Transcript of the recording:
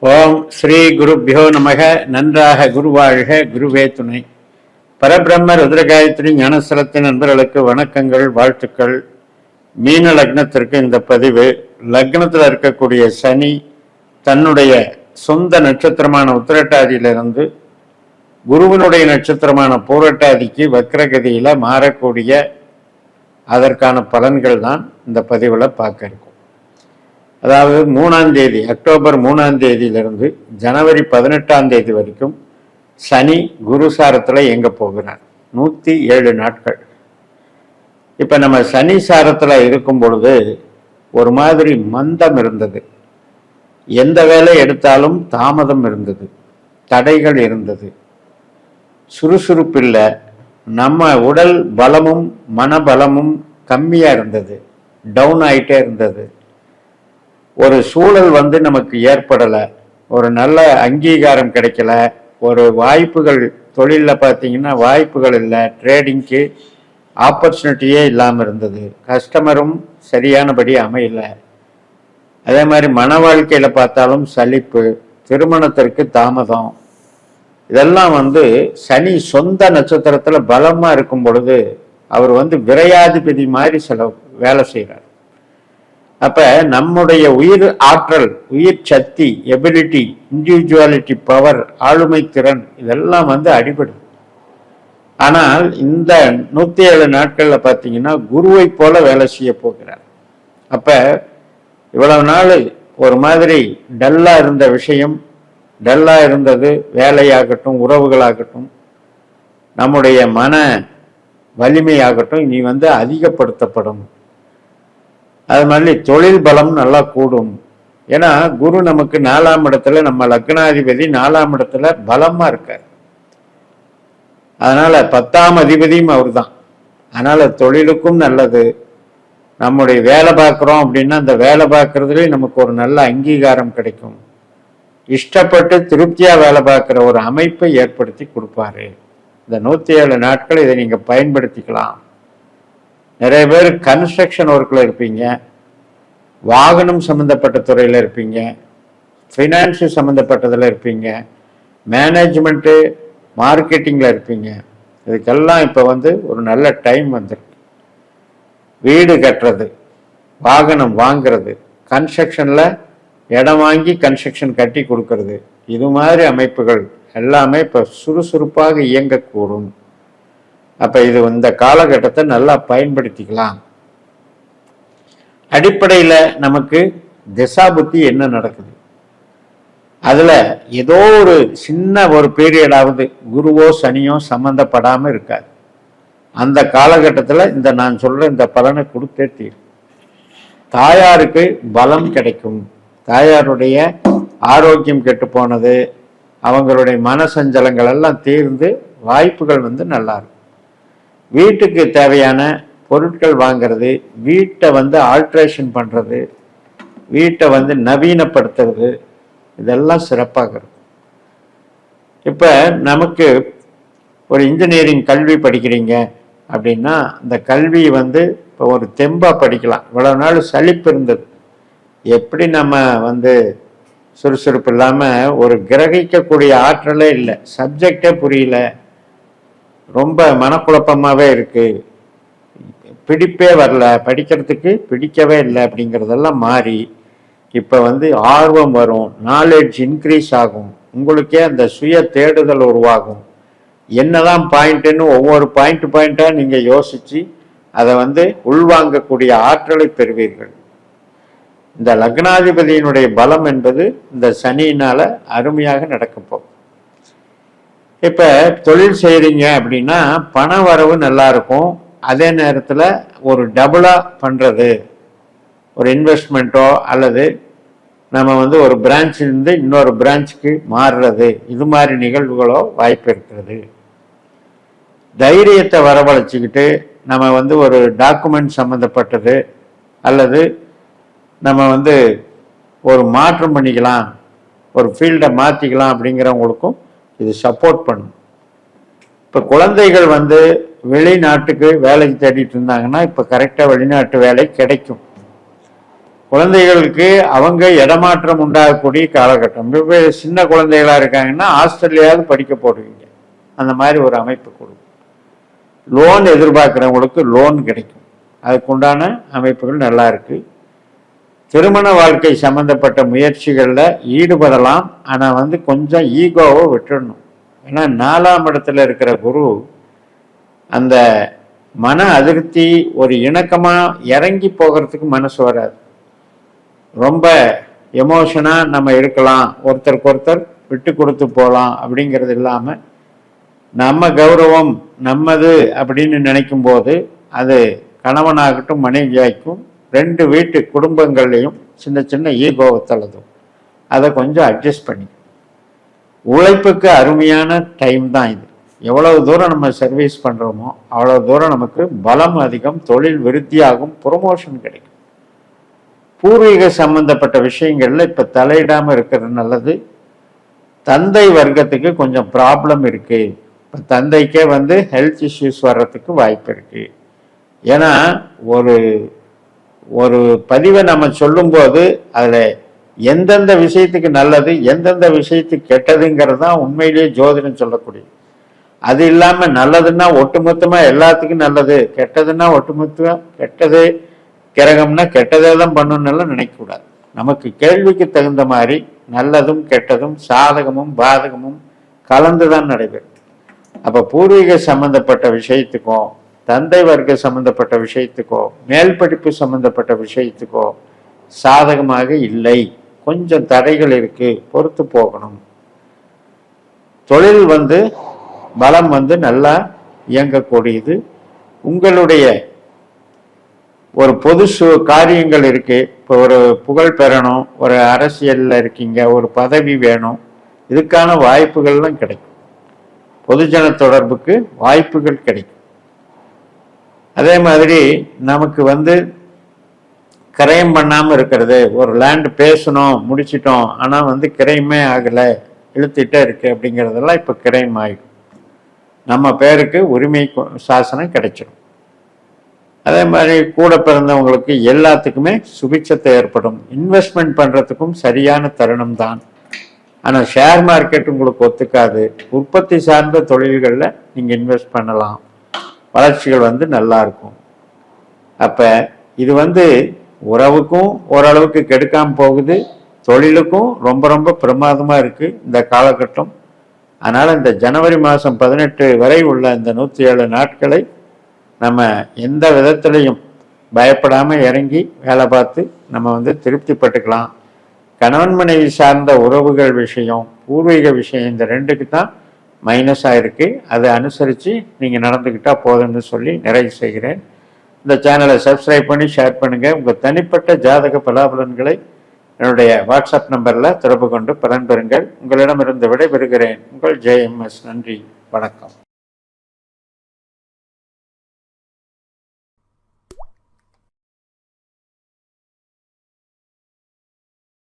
ஓம் ஸ்ரீ குருபியோ நமக. நன்றாக குருவாழ்க, குருவே துணை. பரபிரம்ம ருத்ரகாயத்ரி ஞானஸ்தலத்தின் நண்பர்களுக்கு வணக்கங்கள், வாழ்த்துக்கள். மீன லக்னத்திற்கு இந்த பதிவு. லக்னத்தில் இருக்கக்கூடிய சனி தன்னுடைய சொந்த நட்சத்திரமான உத்திரட்டாதியிலிருந்து குருவனுடைய நட்சத்திரமான பூரட்டாதிக்கு வக்ரகதியில மாறக்கூடிய அதற்கான பலன்கள் தான் இந்த பதிவில் பார்க்க இருக்கும். அதாவது 3ஆம் தேதி, அக்டோபர் 3ஆம் தேதியிலிருந்து ஜனவரி 18ஆம் தேதி வரைக்கும் சனி குரு சாரத்தில் இயங்க போகிறார். 107 நாட்கள். இப்போ நம்ம சனி சாரத்தில் இருக்கும் பொழுது ஒரு மாதிரி மந்தம் இருந்தது. எந்த வேலை எடுத்தாலும் தாமதம் இருந்தது, தடைகள் இருந்தது, சுறுசுறுப்பில்லை. நம்ம உடல் பலமும் மனபலமும் கம்மியாக இருந்தது, டவுன் ஆகிட்டே இருந்தது. ஒரு சூழல் நமக்கு ஏற்படலை, ஒரு நல்ல அங்கீகாரம் கிடைக்கல, ஒரு வாய்ப்புகள் தொழிலில் பார்த்தீங்கன்னா வாய்ப்புகள் இல்லை, ட்ரேடிங்க்கு ஆப்பர்ச்சுனிட்டியே இல்லாமல் இருந்தது, கஸ்டமரும் சரியானபடி அமையல. அதே மாதிரி மன வாழ்க்கையில் பார்த்தாலும் சலிப்பு, திருமணத்திற்கு தாமதம். இதெல்லாம் சனி சொந்த நட்சத்திரத்தில் பலமாக இருக்கும் பொழுது அவர் விரையாதிபதி மாதிரி வேலை செய்கிறார். அப்ப நம்முடைய உயிர் ஆற்றல், உயிர் சக்தி, எபிலிட்டி, இண்டிவிஜுவாலிட்டி, பவர், ஆளுமை திறன் இதெல்லாம் அடிபடுது. ஆனால் இந்த 107 நாட்கள்ல பார்த்தீங்கன்னா குருவை போல வேலை செய்ய போகிறார். அப்ப இவ்வளவு நாள் ஒரு மாதிரி டல்லா இருந்த விஷயம், டல்லா இருந்தது, வேலையாகட்டும், உறவுகளாகட்டும், நம்முடைய மன வலிமையாகட்டும், இனி அதிகப்படுத்தப்படும். அது மாதிரி தொழில் பலம் நல்லா கூடும். ஏன்னா குரு நமக்கு 4ஆம் இடத்துல, நம்ம லக்னாதிபதி 4ஆம் இடத்துல பலமா இருக்கார். அதனால 10ஆம் அதிபதியும் அவர் தான். அதனால தொழிலுக்கும் நல்லது. நம்முடைய வேலை பார்க்குறோம் அப்படின்னா அந்த வேலை பார்க்கறதுலேயே நமக்கு ஒரு நல்ல அங்கீகாரம் கிடைக்கும். இஷ்டப்பட்டு திருப்தியா வேலை பார்க்குற ஒரு அமைப்பை ஏற்படுத்தி கொடுப்பாரு. இந்த 107 நாட்கள் இதை நீங்க பயன்படுத்திக்கலாம். நிறைய பேர் கன்ஸ்ட்ரக்ஷன் ஒர்க்கில் இருப்பீங்க, வாகனம் சம்மந்தப்பட்ட துறையில் இருப்பீங்க, ஃபினான்ஸு சம்மந்தப்பட்டதில் இருப்பீங்க, மேனேஜ்மெண்ட்டு, மார்க்கெட்டிங்கில் இருப்பீங்க. இதுக்கெல்லாம் இப்போ ஒரு நல்ல டைம் வந்திருக்கு. வீடு கட்டுறது, வாகனம் வாங்கிறது, கன்ஸ்ட்ரக்ஷனில் இடம் வாங்கி கன்ஸ்ட்ரக்ஷன் கட்டி கொடுக்கறது, இது மாதிரி அமைப்புகள் எல்லாமே இப்போ சுறுசுறுப்பாக இயங்கக்கூடும். அப்ப இது இந்த காலகட்டத்தை நல்லா பயன்படுத்திக்கலாம். அடிப்படையில நமக்கு திசா புத்தி என்ன நடக்குது, அதுல ஏதோ ஒரு சின்ன ஒரு பீரியடாவது குருவோ சனியோ சம்பந்தப்படாம இருக்காது. அந்த காலகட்டத்துல நான் சொல்ற இந்த பலனை கொடுத்தே தீரும். தாயாருக்கு பலம் கிடைக்கும், தாயாருடைய ஆரோக்கியம் கெட்டு போனது, அவங்களுடைய மனசஞ்சலங்கள் எல்லாம் தீர்ந்து வாய்ப்புகள் நல்லா இருக்கும். வீட்டுக்கு தேவையான பொருட்கள் வாங்கிறது, வீட்டை ஆல்ட்ரேஷன் பண்ணுறது, வீட்டை நவீனப்படுத்துறது, இதெல்லாம் சிறப்பாக இருக்கும். இப்போ நமக்கு ஒரு இன்ஜினியரிங் கல்வி படிக்கிறீங்க அப்படின்னா அந்த கல்வி இப்போ ஒரு தெம்பாக படிக்கலாம். இவ்வளவு நாள் சலிப்பு இருந்தது, எப்படி நம்ம சுறுசுறுப்பு இல்லாமல் ஒரு கிரகிக்கக்கூடிய ஆற்றலே இல்லை, சப்ஜெக்டே புரியல, ரொம்ப மனக்குழப்பமாகவே இருக்கு, பிடிப்பே வரல, படிக்கிறதுக்கு பிடிக்கவே இல்லை அப்படிங்கிறதெல்லாம் மாறி இப்போ ஆர்வம் வரும், நாலேஜ் இன்க்ரீஸ் ஆகும், உங்களுக்கே அந்த சுய தேடுதல் உருவாகும். என்னதான் பாயிண்ட்டுன்னு ஒவ்வொரு பாயிண்டாக நீங்கள் யோசித்து அதை உள்வாங்கக்கூடிய ஆற்றலை பெறுவீர்கள். இந்த லக்னாதிபதியினுடைய பலம் என்பது இந்த சனியினால அருமையாக நடக்கப்போகும். இப்போ தொழில் செய்கிறீங்க அப்படின்னா பண வரவு நல்லா இருக்கும். அதே நேரத்தில் ஒரு டபுளாக பண்ணுறது, ஒரு இன்வெஸ்ட்மெண்ட்டோ அல்லது நம்ம ஒரு பிரான்ச்சிலிருந்து இன்னொரு பிரான்ச்சுக்கு மாறுறது, இது மாதிரி நிகழ்வுகளோ வாய்ப்பு இருக்கிறது. தைரியத்தை வரவழைச்சிக்கிட்டு நம்ம ஒரு டாக்குமெண்ட் சம்மந்தப்பட்டது அல்லது நம்ம ஒரு மாற்றம் பண்ணிக்கலாம், ஒரு ஃபீல்டை மாற்றிக்கலாம் அப்படிங்கிறவங்களுக்கும் இது சப்போர்ட் பண்ணும். இப்போ குழந்தைகள் வெளிநாட்டுக்கு வேலைக்கு தேடிட்டு இருந்தாங்கன்னா இப்போ கரெக்டாக வெளிநாட்டு வேலை கிடைக்கும். குழந்தைகளுக்கு அவங்க இடமாற்றம் உண்டாகக்கூடிய காலகட்டம். இப்போ சின்ன குழந்தைகளா இருக்காங்கன்னா ஆஸ்திரேலியாவது படிக்க போடுவீங்க, அந்த மாதிரி ஒரு அமைப்பு கொடுக்கும். லோன் எதிர்பார்க்குறவங்களுக்கு லோன் கிடைக்கும், அதுக்குண்டான அமைப்புகள் நல்லா இருக்கு. திருமண வாழ்க்கை சம்பந்தப்பட்ட முயற்சிகளில் ஈடுபடலாம், ஆனால் கொஞ்சம் ஈகோவை விட்டுடணும். ஏன்னா 4ஆம் இடத்துல இருக்கிற குரு அந்த மன அதிருப்தி, ஒரு இணக்கமாக இறங்கி போகிறதுக்கு மனசு வராது. ரொம்ப எமோஷனாக நம்ம இருக்கலாம், ஒருத்தருக்கு ஒருத்தர் விட்டு கொடுத்து போகலாம் அப்படிங்கிறது இல்லாமல் நம்ம கௌரவம் நம்மது அப்படின்னு நினைக்கும் போது அது கணவனாகட்டும் மனைவியாய்க்கும் 2 வீட்டு குடும்பங்கள்லையும் சின்ன சின்ன ஈகோவை தள்ளுதும். அதை கொஞ்சம் அட்ஜஸ்ட் பண்ணி, உழைப்புக்கு அருமையான டைம் தான் இது. எவ்வளவு தூரம் நம்ம சர்வீஸ் பண்ணுறோமோ அவ்வளோ தூரம் நமக்கு பலம் அதிகம், தொழில் விருத்தியாகும், ப்ரொமோஷன் கிடைக்கும். பூர்வீக சம்பந்தப்பட்ட விஷயங்கள்ல இப்போ தலையிடாமல் இருக்கிறது நல்லது. தந்தை வர்க்கத்துக்கு கொஞ்சம் ப்ராப்ளம் இருக்கு. இப்போ தந்தைக்கே ஹெல்த் இஷ்யூஸ் வர்றதுக்கு வாய்ப்பு இருக்கு. ஏன்னா ஒரு ஒரு பதிவை நம்ம சொல்லும்போது அதில் எந்தெந்த விஷயத்துக்கு நல்லது எந்தெந்த விஷயத்துக்கு கெட்டதுங்கிறது தான் உண்மையிலேயே ஜோதிடம் சொல்லக்கூடிய. அது இல்லாமல் நல்லதுன்னா ஒட்டுமொத்தமாக எல்லாத்துக்கும் நல்லது, கெட்டதுன்னா ஒட்டுமொத்தமாக கெட்டது, கிரகம்னா கெட்டதே தான் பண்ணணும்னு நினைக்கக்கூடாது. நமக்கு கேள்விக்கு தகுந்த மாதிரி நல்லதும் கெட்டதும் சாதகமும் பாதகமும் கலந்து தான் நடைபெறும். அப்போ பூர்வீக சம்பந்தப்பட்ட விஷயத்துக்கும் தந்தை வர்க்க சம்பந்தப்பட்ட விஷயத்துக்கோ மேல் படிப்பு சம்பந்தப்பட்ட விஷயத்துக்கோ சாதகமாக இல்லை, கொஞ்சம் தடைகள் இருக்கு, பொறுத்து போகணும். தொழில் பலம் நல்லா இயங்கக்கூடியது. உங்களுடைய ஒரு பொது காரியங்கள் இருக்கு. இப்போ ஒரு புகழ் பெறணும், ஒரு அரசியல்ல இருக்கீங்க, ஒரு பதவி வேணும், இதுக்கான வாய்ப்புகள்லாம் கிடைக்கும். பொதுஜன தொடர்புக்கு வாய்ப்புகள் கிடைக்கும். அதே மாதிரி நமக்கு கிரயம் பண்ணாமல் இருக்கிறது, ஒரு லேண்ட் பேசணும் முடிச்சிட்டோம் ஆனால் கிரயமே ஆகலை, இழுத்துட்டே இருக்கு அப்படிங்கிறதெல்லாம் இப்போ கிரயம் ஆகிடும். நம்ம பேருக்கு உரிமை சாசனம் கிடைச்சிடும். அதே மாதிரி கூட பிறந்தவங்களுக்கு எல்லாத்துக்குமே சுபிட்சத்தை ஏற்படும். இன்வெஸ்ட்மெண்ட் பண்ணுறதுக்கும் சரியான தருணம் தான். ஆனால் ஷேர் மார்க்கெட் உங்களுக்கு ஒத்துக்காது. உற்பத்தி சார்ந்த தொழில்களில் நீங்கள் இன்வெஸ்ட் பண்ணலாம், வளர்ச்சிகள் நல்லா இருக்கும். அப்போ இது உறவுக்கும் ஓரளவுக்கு கெடுக்காமல் போகுது, தொழிலுக்கும் ரொம்ப ரொம்ப பிரமாதமாக இருக்குது இந்த காலகட்டம். அதனால் இந்த ஜனவரி மாதம் 18 வரை உள்ள இந்த 107 நாட்களை நம்ம எந்த விதத்திலையும் பயப்படாமல் இறங்கி வேலை பார்த்து நம்ம திருப்திப்பட்டுக்கலாம். கணவன் மனைவி சார்ந்த உறவுகள் விஷயம், பூர்வீக விஷயம், இந்த 2க்கு தான் மைனஸாக இருக்குது. அதை அனுசரித்து நீங்கள் நடந்துக்கிட்டால் போதும்னு சொல்லி நிறைவு செய்கிறேன். இந்த சேனலை சப்ஸ்கிரைப் பண்ணி ஷேர் பண்ணுங்கள். உங்கள் தனிப்பட்ட ஜாதக பலாபலன்களை என்னுடைய வாட்ஸ்அப் நம்பரில் தொடர்பு கொண்டு பலன் பெறுங்கள். உங்களிடமிருந்து விடைபெறுகிறேன். உங்கள் JMS. நன்றி, வணக்கம்.